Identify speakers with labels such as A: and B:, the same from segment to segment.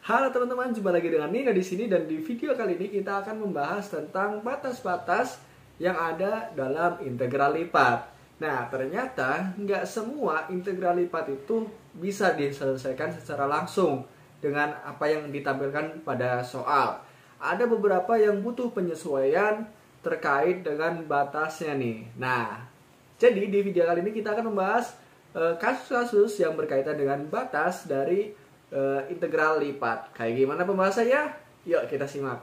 A: Halo teman-teman, jumpa lagi dengan Nina di sini dan di video kali ini kita akan membahas tentang batas-batas yang ada dalam integral lipat. Nah, ternyata nggak semua integral lipat itu bisa diselesaikan secara langsung dengan apa yang ditampilkan pada soal. Ada beberapa yang butuh penyesuaian terkait dengan batasnya nih. Nah, jadi di video kali ini kita akan membahas kasus-kasus yang berkaitan dengan batas dari integral lipat. Kayak gimana pembahasannya? Yuk kita simak.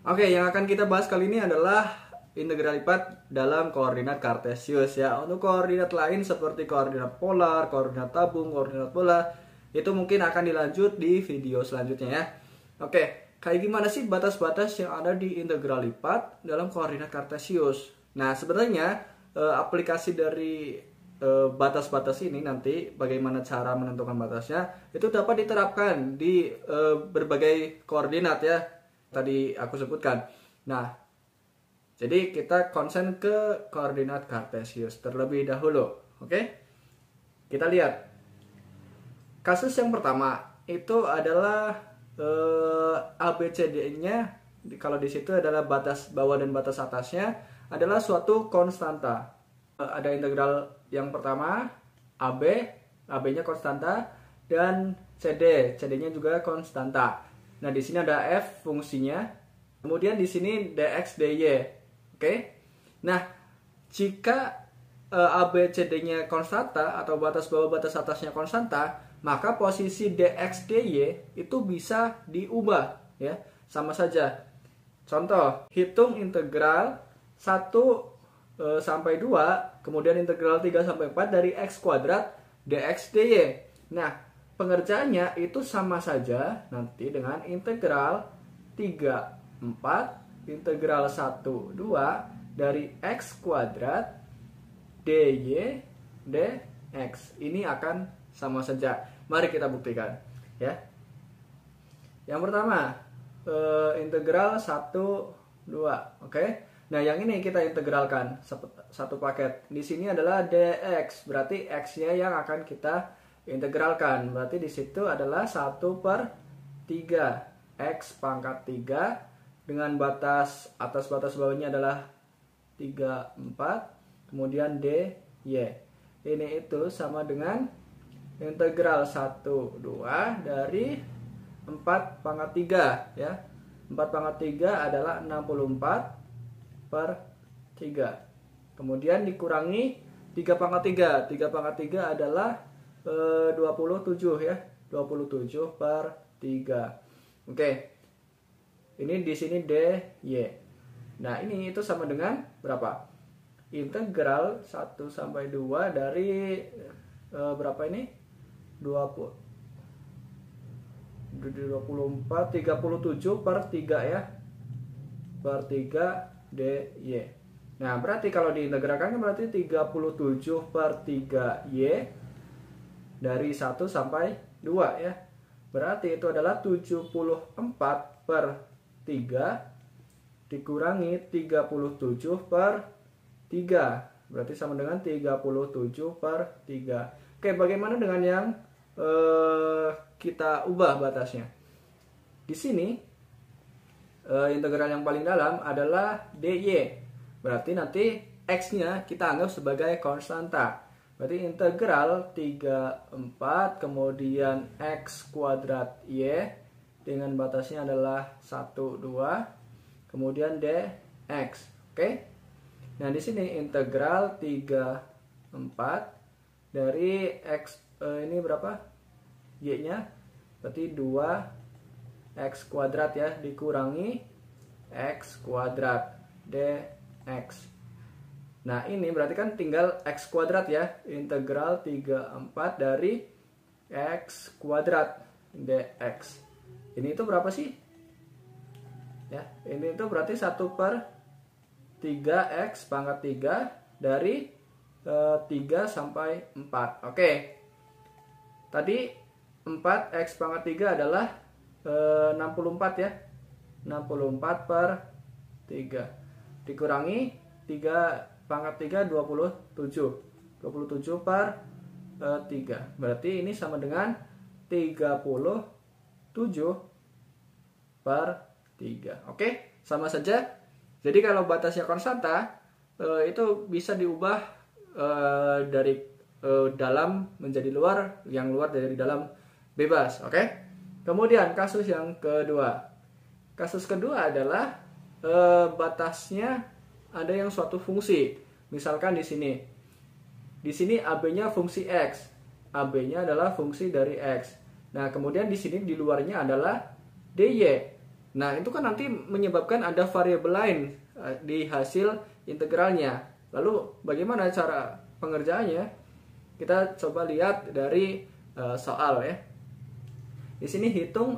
A: Oke, yang akan kita bahas kali ini adalah integral lipat dalam koordinat kartesius ya. Untuk koordinat lain seperti koordinat polar, koordinat tabung, koordinat bola, itu mungkin akan dilanjut di video selanjutnya ya. Oke, kayak gimana sih batas-batas yang ada di integral lipat dalam koordinat kartesius? Nah, sebenarnya aplikasi dari batas-batas ini nanti bagaimana cara menentukan batasnya itu dapat diterapkan di berbagai koordinat ya. Tadi aku sebutkan. Nah, jadi kita konsen ke koordinat kartesius terlebih dahulu. Oke? Kita lihat. Kasus yang pertama itu adalah ABCD-nya, kalau di situ adalah batas bawah dan batas atasnya adalah suatu konstanta. Ada integral yang pertama AB, AB-nya konstanta, dan CD, CD-nya juga konstanta. Nah, di sini ada F fungsinya. Kemudian di sini dx dy. Oke. Nah, jika AB CD-nya konstanta atau batas bawah batas atasnya konstanta, maka posisi dx dy itu bisa diubah ya. Sama saja. Contoh, hitung integral 1 sampai 2, kemudian integral 3 sampai 4 dari x kuadrat dx dy. Nah, pengerjaannya itu sama saja nanti dengan integral 3, 4, integral 1, 2 dari x kuadrat dy dx. Ini akan sama saja. Mari kita buktikan ya. Yang pertama, integral 1, 2. Oke. Nah, yang ini kita integralkan satu paket. Di sini adalah dx, berarti x-nya yang akan kita integralkan. Berarti di situ adalah 1/3 x pangkat 3 dengan batas atas batas bawahnya adalah 3, 4, kemudian dy. Ini itu sama dengan integral 1, 2 dari 4 pangkat 3 ya. 4 pangkat 3 adalah 64/3. Kemudian dikurangi 3 pangkat 3. 3 pangkat 3 adalah 27 ya. 27/3. Oke. Ini di sini dy. Nah, ini itu sama dengan berapa? Integral 1 sampai 2 dari berapa ini? 37/3 ya. Per 3 dy. Nah, berarti kalau diintegralkan berarti 37/3y dari 1 sampai 2 ya. Berarti itu adalah 74/3 dikurangi 37/3. Berarti sama dengan 37/3. Oke, bagaimana dengan yang kita ubah batasnya? Di sini integral yang paling dalam adalah dy. Berarti nanti x-nya kita anggap sebagai konstanta. Berarti integral 3, 4, kemudian x kuadrat y dengan batasnya adalah 1, 2, kemudian dx. Oke? Nah, di sini integral 3, 4 dari x ini berapa? Y-nya berarti 2x kuadrat ya, dikurangi x kuadrat dx. Nah, ini berarti kan tinggal x kuadrat ya. Integral 3, 4 dari x kuadrat dx. Ini itu berapa sih? Ya, ini itu berarti 1/3x pangkat 3 dari 3 sampai 4. Oke. Tadi 4x pangkat 3 adalah 64 ya. 64/3 dikurangi 3 pangkat 3 27. 27 per 3. Berarti ini sama dengan 37 per 3. Oke, sama saja. Jadi kalau batasnya konstanta, itu bisa diubah dari dalam menjadi luar, yang luar dari dalam bebas. Oke. Kemudian kasus yang kedua. Kasus kedua adalah batasnya ada yang suatu fungsi. Misalkan di sini. Di sini AB-nya fungsi X. AB-nya adalah fungsi dari X. Nah, kemudian di sini di luarnya adalah DY. Nah, itu kan nanti menyebabkan ada variabel lain di hasil integralnya. Lalu bagaimana cara pengerjaannya? Kita coba lihat dari soal ya. Di sini hitung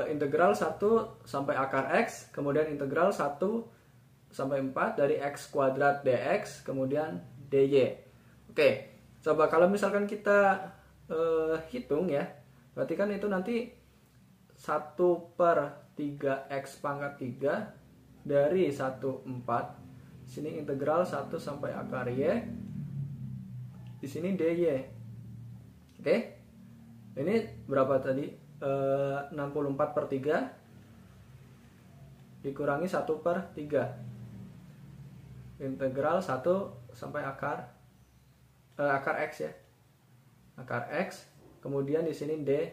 A: integral 1 sampai akar X, kemudian integral 1 sampai 4 dari X kuadrat dx, kemudian dy. Oke, coba kalau misalkan kita hitung ya, berarti kan itu nanti 1 per 3x pangkat 3 dari 1, 4. Sini integral 1 sampai akar y. Di sini dy. Oke. Ini berapa tadi? 64 per 3 dikurangi 1 per 3. Integral 1 sampai akar X ya. Akar X, kemudian di sini dy.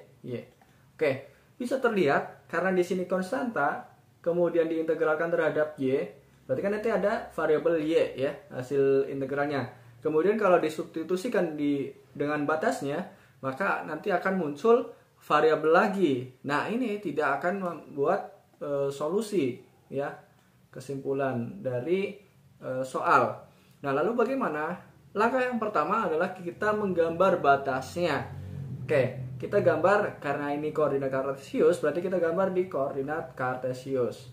A: Oke, bisa terlihat karena di sini konstanta, kemudian diintegralkan terhadap y, berarti kan nanti ada variabel y ya, hasil integralnya. Kemudian kalau disubstitusikan dengan batasnya, maka nanti akan muncul variabel lagi. Nah, ini tidak akan membuat solusi ya, kesimpulan dari soal. Nah, lalu bagaimana? Langkah yang pertama adalah kita menggambar batasnya. Oke, kita gambar karena ini koordinat kartesius, berarti kita gambar di koordinat kartesius.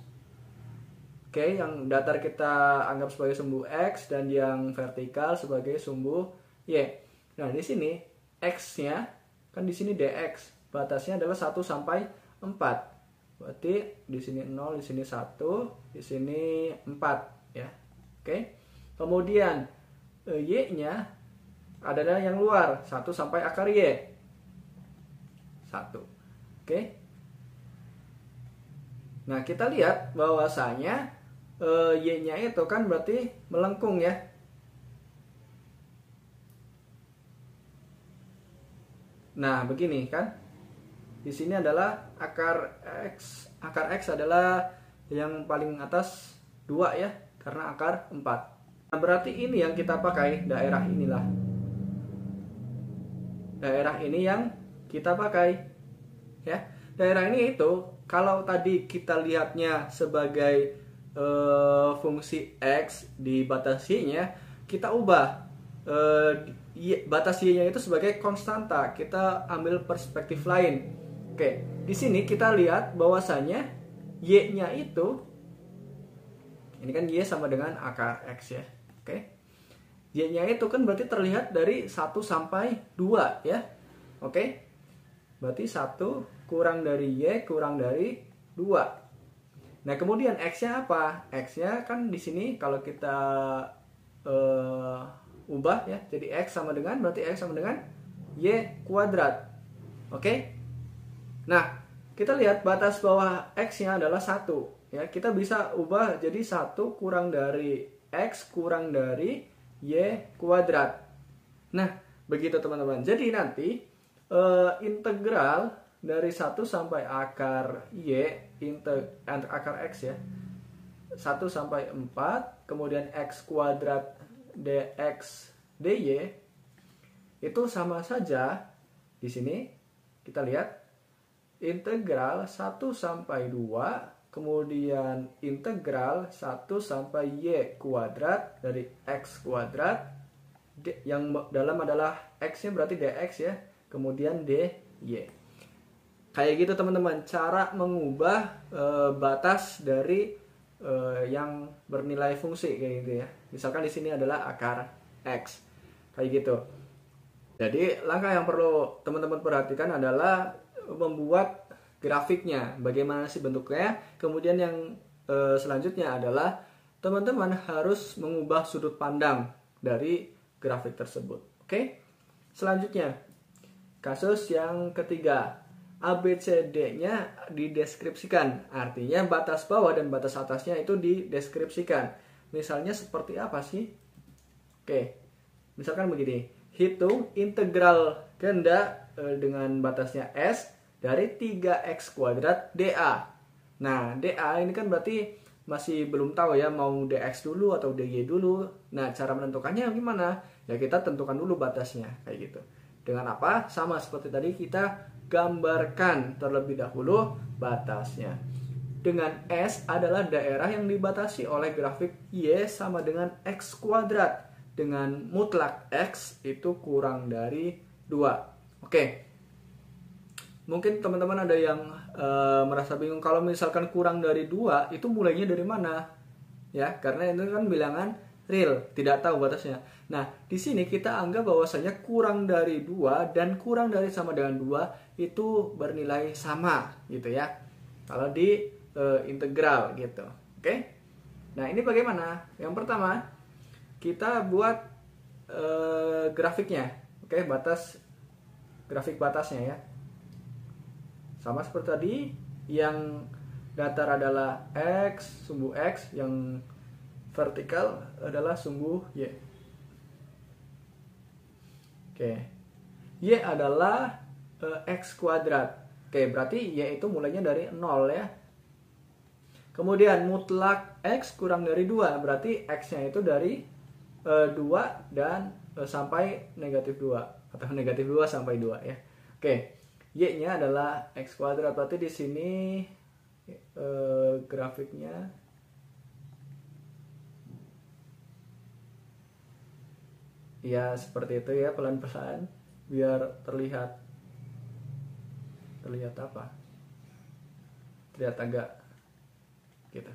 A: Oke, yang datar kita anggap sebagai sumbu X dan yang vertikal sebagai sumbu Y. Nah, di sini X-nya kan di sini dx. Batasnya adalah 1 sampai 4. Berarti di sini 0, di sini 1, di sini 4 ya. Oke. Kemudian y-nya adalah yang luar, 1 sampai akar y. 1. Oke. Nah, kita lihat bahwasanya y-nya itu kan berarti melengkung ya. Nah, begini kan. Di sini adalah akar X. Akar X adalah yang paling atas 2 ya, karena akar 4. Nah, berarti ini yang kita pakai, daerah inilah. Daerah ini yang kita pakai. Ya. Daerah ini itu kalau tadi kita lihatnya sebagai fungsi X di batas Y-nya, kita ubah batas Y-nya itu sebagai konstanta. Kita ambil perspektif lain. Oke, di sini kita lihat bahwasanya Y-nya itu, ini kan Y sama dengan akar X ya. Oke. Y-nya itu kan berarti terlihat dari 1 sampai 2 ya. Oke. Berarti 1 kurang dari Y kurang dari 2. Nah, kemudian X-nya apa? X-nya kan di sini kalau kita ubah ya, jadi X sama dengan, berarti X sama dengan Y kuadrat. Oke. Nah, kita lihat batas bawah X-nya adalah 1 ya. Kita bisa ubah jadi 1 kurang dari X kurang dari Y kuadrat. Nah, begitu teman-teman. Jadi nanti integral dari 1 sampai akar Y, akar X ya, 1 sampai 4, kemudian X kuadrat dx dy, itu sama saja. Di sini kita lihat integral 1 sampai 2, kemudian integral 1 sampai Y kuadrat dari X kuadrat, yang dalam adalah X-nya berarti dx ya, kemudian dy. Kayak gitu teman-teman, cara mengubah batas dari yang bernilai fungsi kayak gitu ya. Misalkan di sini adalah akar X. Kayak gitu. Jadi langkah yang perlu teman-teman perhatikan adalah membuat grafiknya, bagaimana sih bentuknya. Kemudian yang selanjutnya adalah teman-teman harus mengubah sudut pandang dari grafik tersebut. Oke? Selanjutnya, kasus yang ketiga, ABCD-nya dideskripsikan. Artinya batas bawah dan batas atasnya itu dideskripsikan. Misalnya seperti apa sih? Oke, misalkan begini. Hitung integral ganda dengan batasnya S dari 3x kuadrat dA. Nah, dA ini kan berarti masih belum tahu ya, mau dx dulu atau dy dulu. Nah, cara menentukannya gimana? Ya kita tentukan dulu batasnya, kayak gitu. Dengan apa? Sama seperti tadi, kita gambarkan terlebih dahulu batasnya. Dengan S adalah daerah yang dibatasi oleh grafik Y sama dengan X kuadrat. Dengan mutlak X itu kurang dari 2. Oke. Mungkin teman-teman ada yang merasa bingung, kalau misalkan kurang dari 2 itu mulainya dari mana? Ya, karena itu kan bilangan real, tidak tahu batasnya. Nah, di sini kita anggap bahwasanya kurang dari 2 dan kurang dari sama dengan 2 itu bernilai sama gitu ya. Kalau di integral gitu. Oke? Nah, ini bagaimana? Yang pertama, kita buat grafiknya. Oke, grafik batasnya ya. Sama seperti tadi, yang datar adalah X, sumbu X, yang vertikal adalah sumbu Y. Oke. Y adalah X kuadrat. Oke, berarti Y itu mulainya dari 0 ya. Kemudian mutlak X kurang dari 2, berarti X-nya itu dari 2 dan sampai negatif 2. Atau negatif 2 sampai 2 ya. Oke. Y-nya adalah X kuadrat, berarti di sini grafiknya ya seperti itu ya, pelan-pelan biar terlihat apa? Terlihat agak gitu.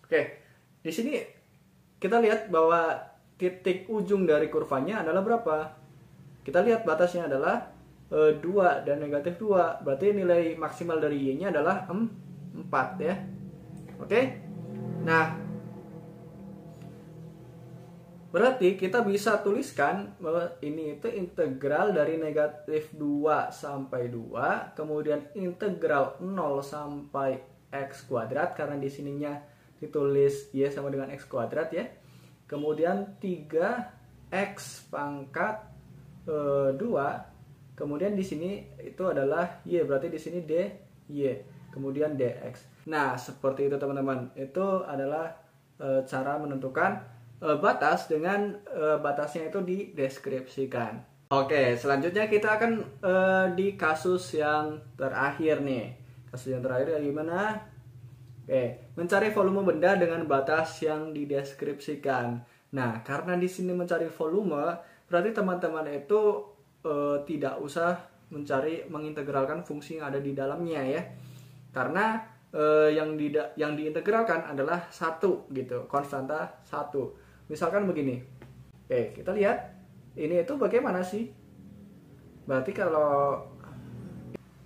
A: Oke, di sini kita lihat bahwa titik ujung dari kurvanya adalah berapa? Kita lihat batasnya adalah 2 dan negatif 2. Berarti nilai maksimal dari Y-nya adalah 4 ya. Oke? Nah, berarti kita bisa tuliskan bahwa ini itu integral dari negatif 2 sampai 2, kemudian integral 0 sampai X kuadrat, karena di sininya ditulis Y sama dengan X kuadrat ya. Kemudian 3X pangkat 2, kemudian di sini itu adalah Y, berarti di sini dy, kemudian dx. Nah, seperti itu teman-teman. Itu adalah cara menentukan batas dengan batasnya itu dideskripsikan. Oke, selanjutnya kita akan di kasus yang terakhir nih. Kasus yang terakhir gimana? Oke, mencari volume benda dengan batas yang dideskripsikan. Nah, karena di sini mencari volume, berarti teman-teman itu tidak usah mengintegralkan fungsi yang ada di dalamnya ya, karena yang diintegralkan adalah 1 gitu, konstanta 1. Misalkan begini. Oke, kita lihat ini itu bagaimana sih? Berarti kalau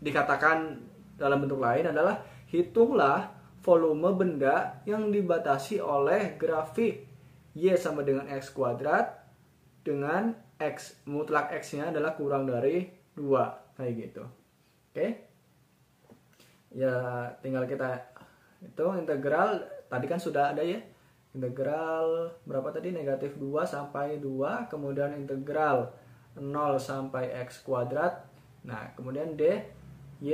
A: dikatakan dalam bentuk lain adalah hitunglah volume benda yang dibatasi oleh grafik Y sama dengan X kuadrat dengan X, mutlak X-nya adalah kurang dari 2, kayak gitu. Oke. Ya, tinggal kita itu integral, tadi kan sudah ada ya. Integral berapa tadi? Negatif 2 sampai 2, kemudian integral 0 sampai X kuadrat. Nah, kemudian Y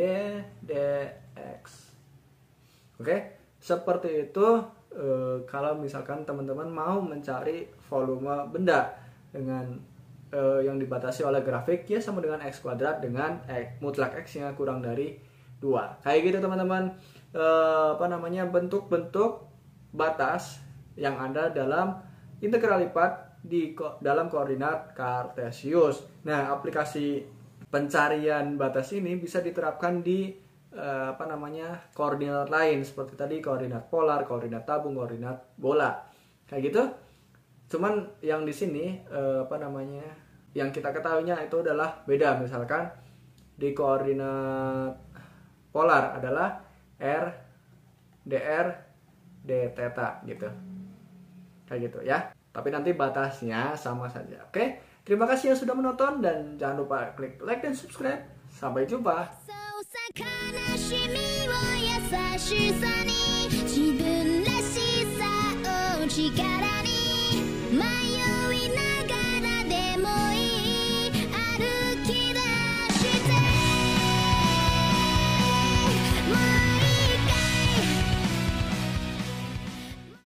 A: dx. Oke, seperti itu kalau misalkan teman-teman mau mencari volume benda dengan yang dibatasi oleh grafik Y sama dengan X kuadrat dengan mutlak X-nya kurang dari 2. Kayak gitu teman-teman, bentuk-bentuk batas yang ada dalam integral lipat dalam koordinat kartesius. Nah, aplikasi pencarian batas ini bisa diterapkan di koordinat lain seperti tadi koordinat polar, koordinat tabung, koordinat bola. Kayak gitu. Cuman yang di sini yang kita ketahuinya itu adalah beda. Misalkan di koordinat polar adalah r dr d theta gitu. kayak gitu ya. Tapi nanti batasnya sama saja. Oke, terima kasih yang sudah menonton dan jangan lupa klik like dan subscribe. Sampai jumpa.
B: 悲しみを優しさに自分らしさを力に迷